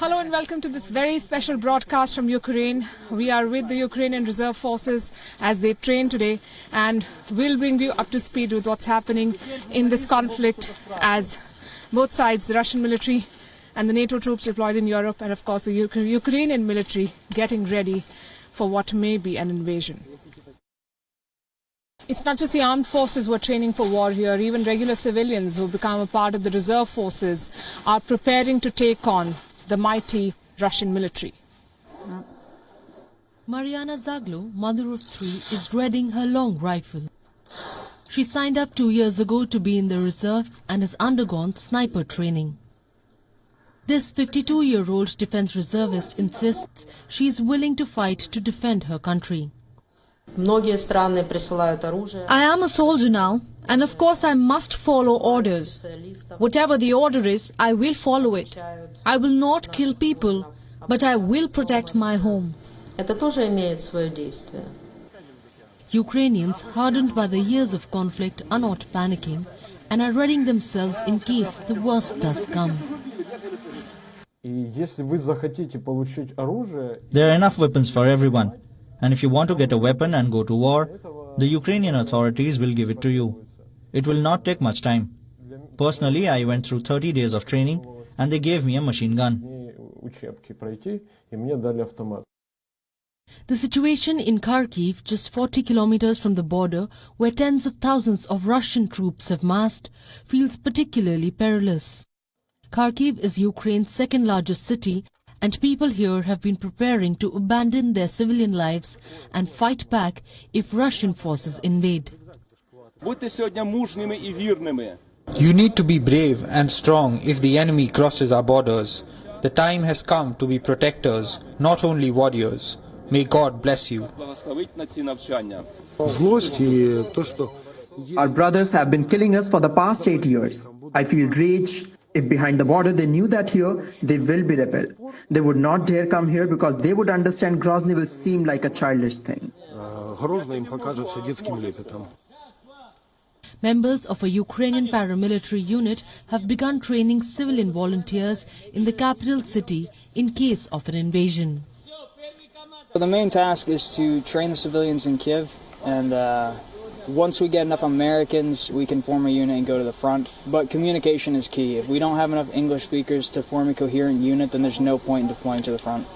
Hello and welcome to this very special broadcast from Ukraine. We are with the Ukrainian Reserve Forces as they train today, and we'll bring you up to speed with what's happening in this conflict as both sides, the Russian military and the NATO troops deployed in Europe, and of course the Ukrainian military getting ready for what may be an invasion. It's not just the armed forces who are training for war here. Even regular civilians who become a part of the reserve forces are preparing to take on the mighty Russian military. Mariana Zaglo, mother of 3, is dreading her long rifle. She signed up 2 years ago to be in the reserves and has undergone sniper training. This 52-year-old defense reservist insists she is willing to fight to defend her country. I am a soldier now, and of course I must follow orders. Whatever the order is, I will follow it. I will not kill people, but I will protect my home. Ukrainians, hardened by the years of conflict, are not panicking and are readying themselves in case the worst does come. There are enough weapons for everyone. And if you want to get a weapon and go to war, the Ukrainian authorities will give it to you. It will not take much time. Personally, I went through 30 days of training and they gave me a machine gun. The situation in Kharkiv, just 40 kilometers from the border, where tens of thousands of Russian troops have massed, feels particularly perilous. Kharkiv is Ukraine's second largest city, and people here have been preparing to abandon their civilian lives and fight back if Russian forces invade. You need to be brave and strong if the enemy crosses our borders. The time has come to be protectors, not only warriors. May God bless you. Our brothers have been killing us for the past 8 years. I feel rage. If behind the border they knew that here, they will be rebel. They would not dare come here because they would understand Grozny will seem like a childish thing. Members of a Ukrainian paramilitary unit have begun training civilian volunteers in the capital city in case of an invasion. The main task is to train the civilians in Kiev, and once we get enough Americans, we can form a unit and go to the front. But communication is key. If we don't have enough English speakers to form a coherent unit, then there's no point in deploying to the front.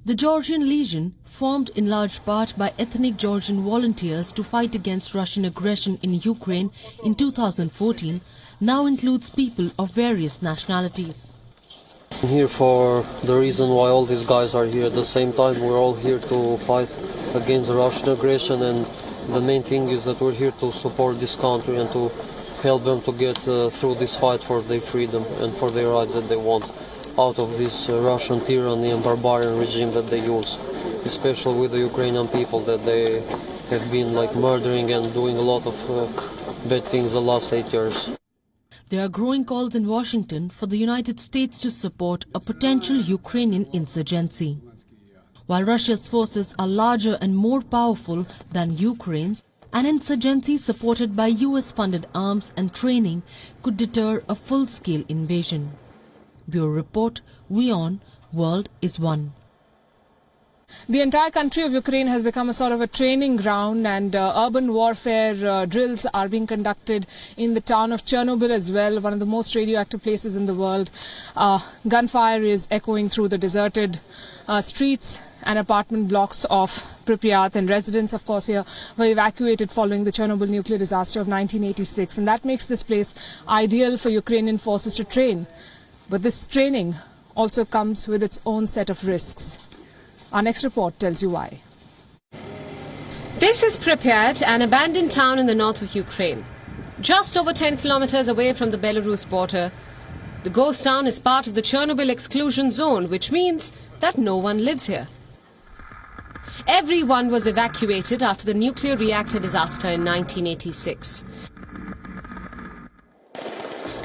The Georgian Legion, formed in large part by ethnic Georgian volunteers to fight against Russian aggression in Ukraine in 2014, now includes people of various nationalities. I'm here for the reason why all these guys are here. At the same time, we're all here to fight against Russian aggression, and the main thing is that we're here to support this country and to help them to get through this fight for their freedom and for their rights that they want out of this Russian tyranny and barbarian regime that they use, especially with the Ukrainian people that they have been murdering and doing a lot of bad things the last 8 years. There are growing calls in Washington for the United States to support a potential Ukrainian insurgency. While Russia's forces are larger and more powerful than Ukraine's, an insurgency supported by US-funded arms and training could deter a full-scale invasion. Bureau Report, WION, World is One. The entire country of Ukraine has become a sort of a training ground, and urban warfare drills are being conducted in the town of Chernobyl as well, one of the most radioactive places in the world. Gunfire is echoing through the deserted streets and apartment blocks of Pripyat, and residents, of course, here were evacuated following the Chernobyl nuclear disaster of 1986, and that makes this place ideal for Ukrainian forces to train. But this training also comes with its own set of risks. Our next report tells you why. This is Pripyat, an abandoned town in the north of Ukraine. Just over 10 kilometers away from the Belarus border, the ghost town is part of the Chernobyl exclusion zone, which means that no one lives here. Everyone was evacuated after the nuclear reactor disaster in 1986.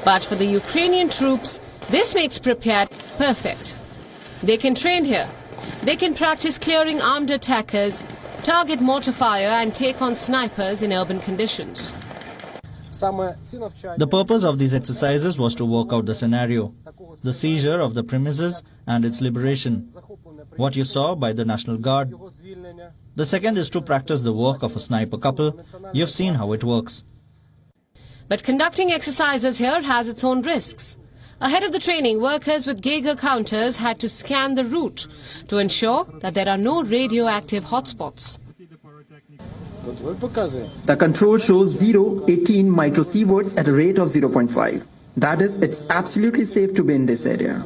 But for the Ukrainian troops, this makes Pripyat perfect. They can train here. They can practice clearing armed attackers, target mortar fire and take on snipers in urban conditions. The purpose of these exercises was to work out the scenario, the seizure of the premises and its liberation, what you saw by the National Guard. The second is to practice the work of a sniper couple. You've seen how it works. But conducting exercises here has its own risks. Ahead of the training, workers with Geiger counters had to scan the route to ensure that there are no radioactive hotspots. The control shows 0.18 microsieverts at a rate of 0.5. That is, it's absolutely safe to be in this area.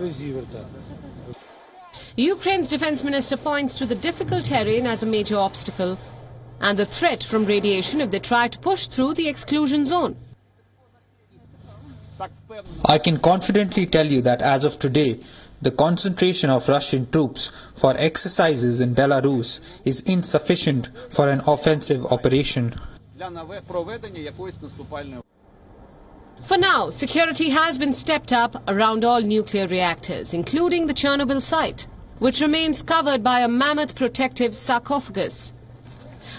Ukraine's defense minister points to the difficult terrain as a major obstacle and the threat from radiation if they try to push through the exclusion zone. I can confidently tell you that as of today, the concentration of Russian troops for exercises in Belarus is insufficient for an offensive operation. For now, security has been stepped up around all nuclear reactors, including the Chernobyl site, which remains covered by a mammoth protective sarcophagus.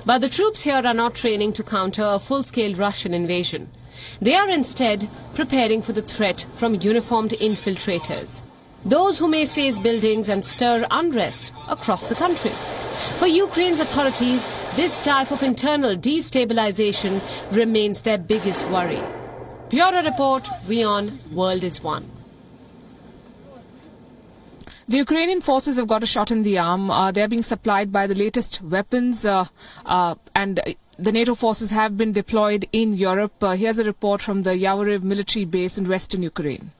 But the troops here are not training to counter a full-scale Russian invasion. They are instead preparing for the threat from uniformed infiltrators, those who may seize buildings and stir unrest across the country. For Ukraine's authorities, this type of internal destabilization remains their biggest worry. Bureau Report, WION, World is One. The Ukrainian forces have got a shot in the arm. They're being supplied by the latest weapons and the NATO forces have been deployed in Europe. Here's a report from the Yavoriv military base in western Ukraine.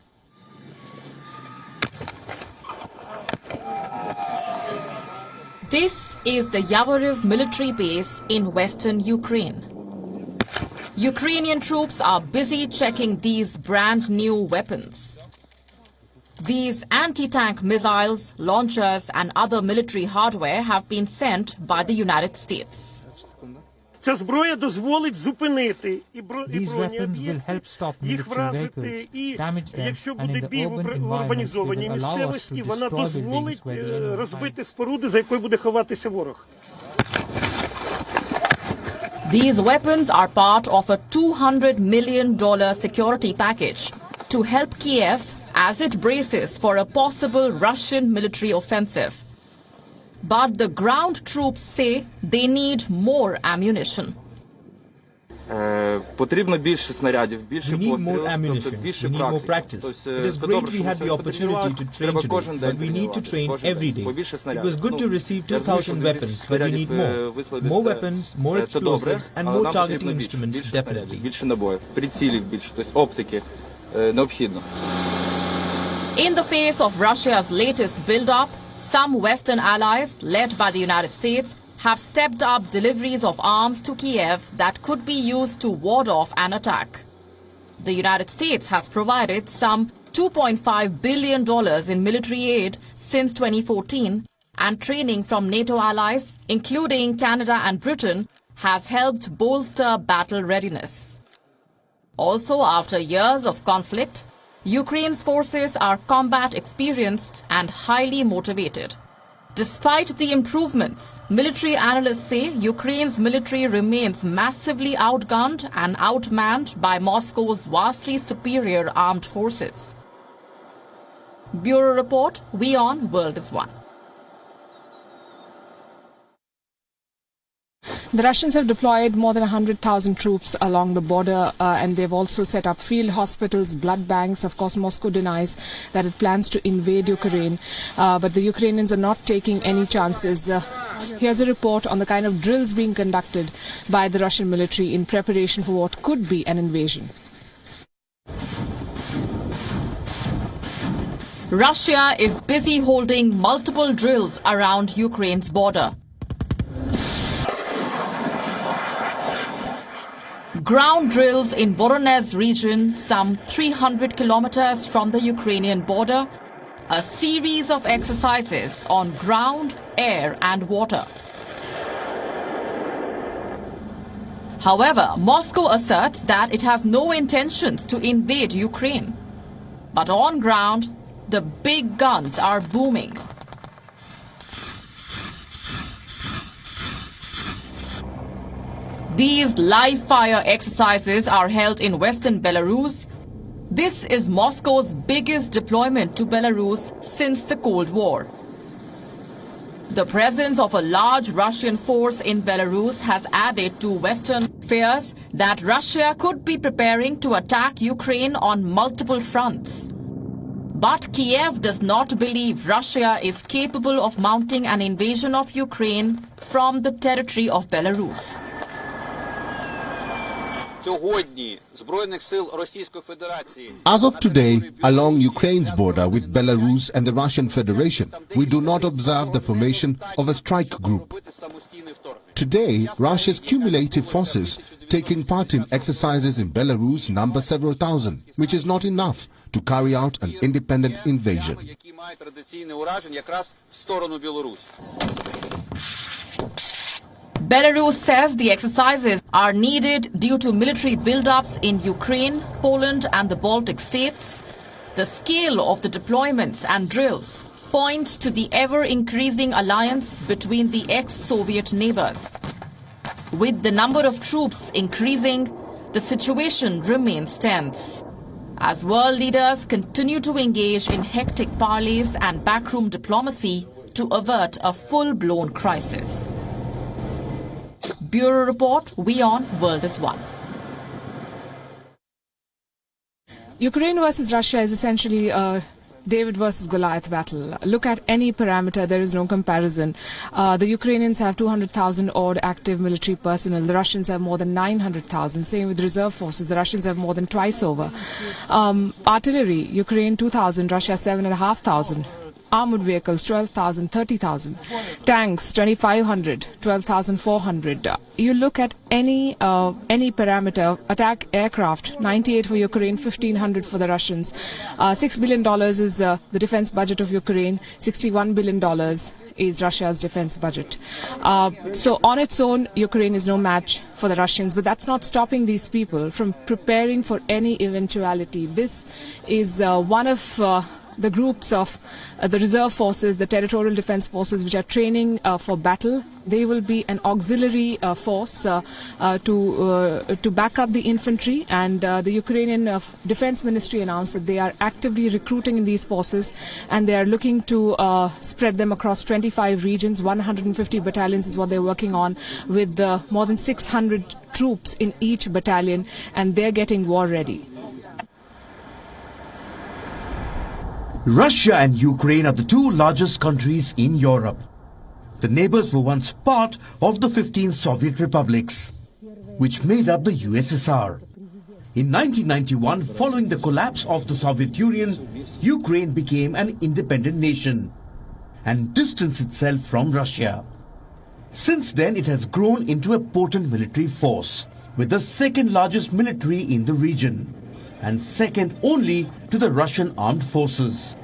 This is the Yavoriv military base in western Ukraine. Ukrainian troops are busy checking these brand new weapons. These anti-tank missiles, launchers and other military hardware have been sent by the United States. Ця зброя дозволить зупинити і bronні об'єкти, їх вразити, і якщо буде бій в урбанізованій місцевості, вона дозволить розбити споруди, за якою буде ховатися ворог. These weapons are part of a $200 million security package to help Kiev as it braces for a possible Russian military offensive. But the ground troops say they need more ammunition. Потрібно більше снарядів, більше пострілів, тобто більше практики. It is great we had the opportunity to train today, but we need to train every day. It was good to receive 2,000 weapons, but we need more. More weapons, more explosives, and more targeting instruments, definitely. Більше набоїв, прицілів більше, тобто оптики необхідно. In the face of Russia's latest build-up, some Western allies, led by the United States, have stepped up deliveries of arms to Kiev that could be used to ward off an attack. The United States has provided some $2.5 billion in military aid since 2014, and training from NATO allies, including Canada and Britain, has helped bolster battle readiness. Also, after years of conflict, Ukraine's forces are combat experienced and highly motivated. Despite the improvements, military analysts say Ukraine's military remains massively outgunned and outmanned by Moscow's vastly superior armed forces. Bureau Report, WION, World is One. The Russians have deployed more than 100,000 troops along the border and they've also set up field hospitals, blood banks. Of course, Moscow denies that it plans to invade Ukraine, but the Ukrainians are not taking any chances. Here's a report on the kind of drills being conducted by the Russian military in preparation for what could be an invasion. Russia is busy holding multiple drills around Ukraine's border. Ground drills in Voronezh region, some 300 kilometers from the Ukrainian border, a series of exercises on ground, air and water. However, Moscow asserts that it has no intentions to invade Ukraine. But on ground, the big guns are booming. These live-fire exercises are held in western Belarus. This is Moscow's biggest deployment to Belarus since the Cold War. The presence of a large Russian force in Belarus has added to Western fears that Russia could be preparing to attack Ukraine on multiple fronts. But Kiev does not believe Russia is capable of mounting an invasion of Ukraine from the territory of Belarus. As of today, along Ukraine's border with Belarus and the Russian Federation, we do not observe the formation of a strike group. Today, Russia's cumulative forces taking part in exercises in Belarus number several thousand, which is not enough to carry out an independent invasion. Belarus says the exercises are needed due to military buildups in Ukraine, Poland and the Baltic states. The scale of the deployments and drills points to the ever-increasing alliance between the ex-Soviet neighbors. With the number of troops increasing, the situation remains tense. As world leaders continue to engage in hectic parleys and backroom diplomacy to avert a full-blown crisis. Bureau Report, WION, World is One. Ukraine versus Russia is essentially a David versus Goliath battle. Look at any parameter, there is no comparison. The Ukrainians have 200,000 odd active military personnel. The Russians have more than 900,000. Same with reserve forces. The Russians have more than twice over. Artillery, Ukraine 2,000, Russia 7,500. Armored vehicles, 12,000, 30,000. Tanks, 2,500, 12,400. You look at any parameter, attack aircraft, 98 for Ukraine, 1,500 for the Russians. $6 billion is the defense budget of Ukraine. $61 billion is Russia's defense budget. So on its own, Ukraine is no match for the Russians, but that's not stopping these people from preparing for any eventuality. This is one of the groups of the reserve forces, the territorial defense forces, which are training for battle. They will be an auxiliary force to back up the infantry, and the Ukrainian Defense Ministry announced that they are actively recruiting in these forces, and they are looking to spread them across 25 regions. 150 battalions is what they're working on, with more than 600 troops in each battalion, and they're getting war ready. Russia and Ukraine are the two largest countries in Europe. The neighbors were once part of the 15 Soviet republics, which made up the USSR. In 1991, following the collapse of the Soviet Union, Ukraine became an independent nation and distanced itself from Russia. Since then, it has grown into a potent military force, with the second largest military in the region, and second only to the Russian armed forces.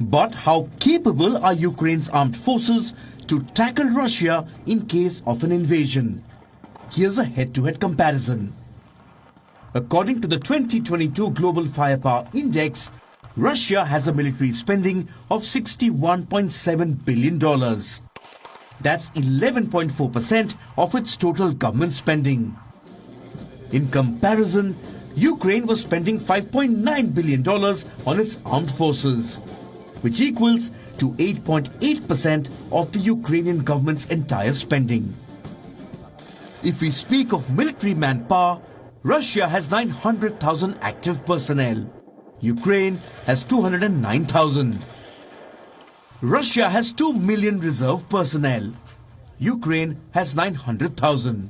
But how capable are Ukraine's armed forces to tackle Russia in case of an invasion? Here's a head-to-head comparison. According to the 2022 Global Firepower Index, Russia has a military spending of $61.7 billion. That's 11.4% of its total government spending. In comparison, Ukraine was spending $5.9 billion on its armed forces, which equals to 8.8% of the Ukrainian government's entire spending. If we speak of military manpower, Russia has 900,000 active personnel. Ukraine has 209,000. Russia has 2 million reserve personnel. Ukraine has 900,000.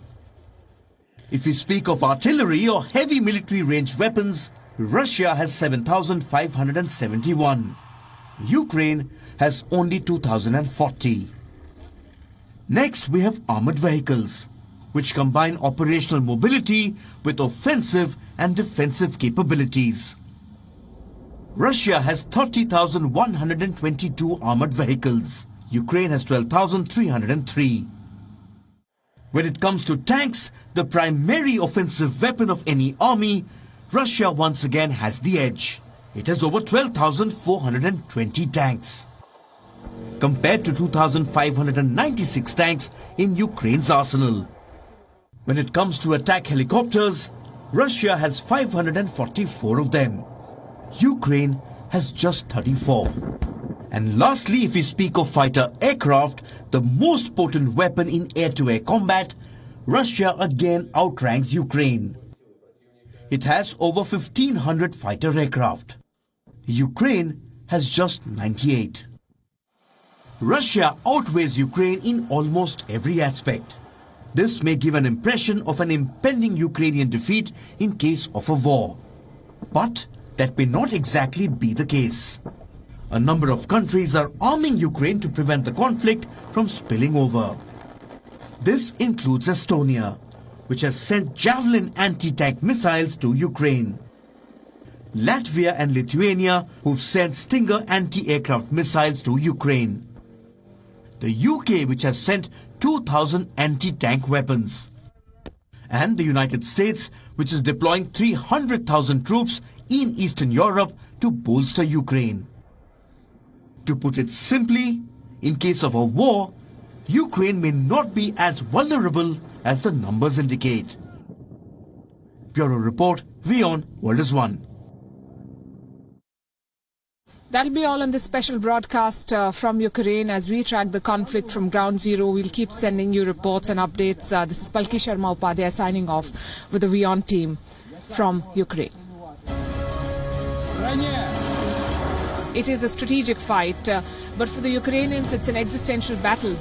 If we speak of artillery or heavy military range weapons, Russia has 7,571. Ukraine has only 2,040. Next, we have armored vehicles, which combine operational mobility with offensive and defensive capabilities. Russia has 30,122 armored vehicles. Ukraine has 12,303. When it comes to tanks, the primary offensive weapon of any army, Russia once again has the edge. It has over 12,420 tanks, compared to 2,596 tanks in Ukraine's arsenal. When it comes to attack helicopters, Russia has 544 of them. Ukraine has just 34. And lastly, if we speak of fighter aircraft, the most potent weapon in air-to-air combat, Russia again outranks Ukraine. It has over 1,500 fighter aircraft. Ukraine has just 98. Russia outweighs Ukraine in almost every aspect. This may give an impression of an impending Ukrainian defeat in case of a war. But that may not exactly be the case. A number of countries are arming Ukraine to prevent the conflict from spilling over. This includes Estonia, which has sent Javelin anti-tank missiles to Ukraine. Latvia and Lithuania, who've sent Stinger anti-aircraft missiles to Ukraine. The UK, which has sent 2,000 anti-tank weapons. And the United States, which is deploying 300,000 troops in Eastern Europe to bolster Ukraine. To put it simply, in case of a war, Ukraine may not be as vulnerable as the numbers indicate. Bureau Report, WION, World is One. That'll be all on this special broadcast from Ukraine. As we track the conflict from ground zero, we'll keep sending you reports and updates. This is Palki Sharma Upadhyay signing off with the WION team from Ukraine. It is a strategic fight, but for the Ukrainians, it's an existential battle.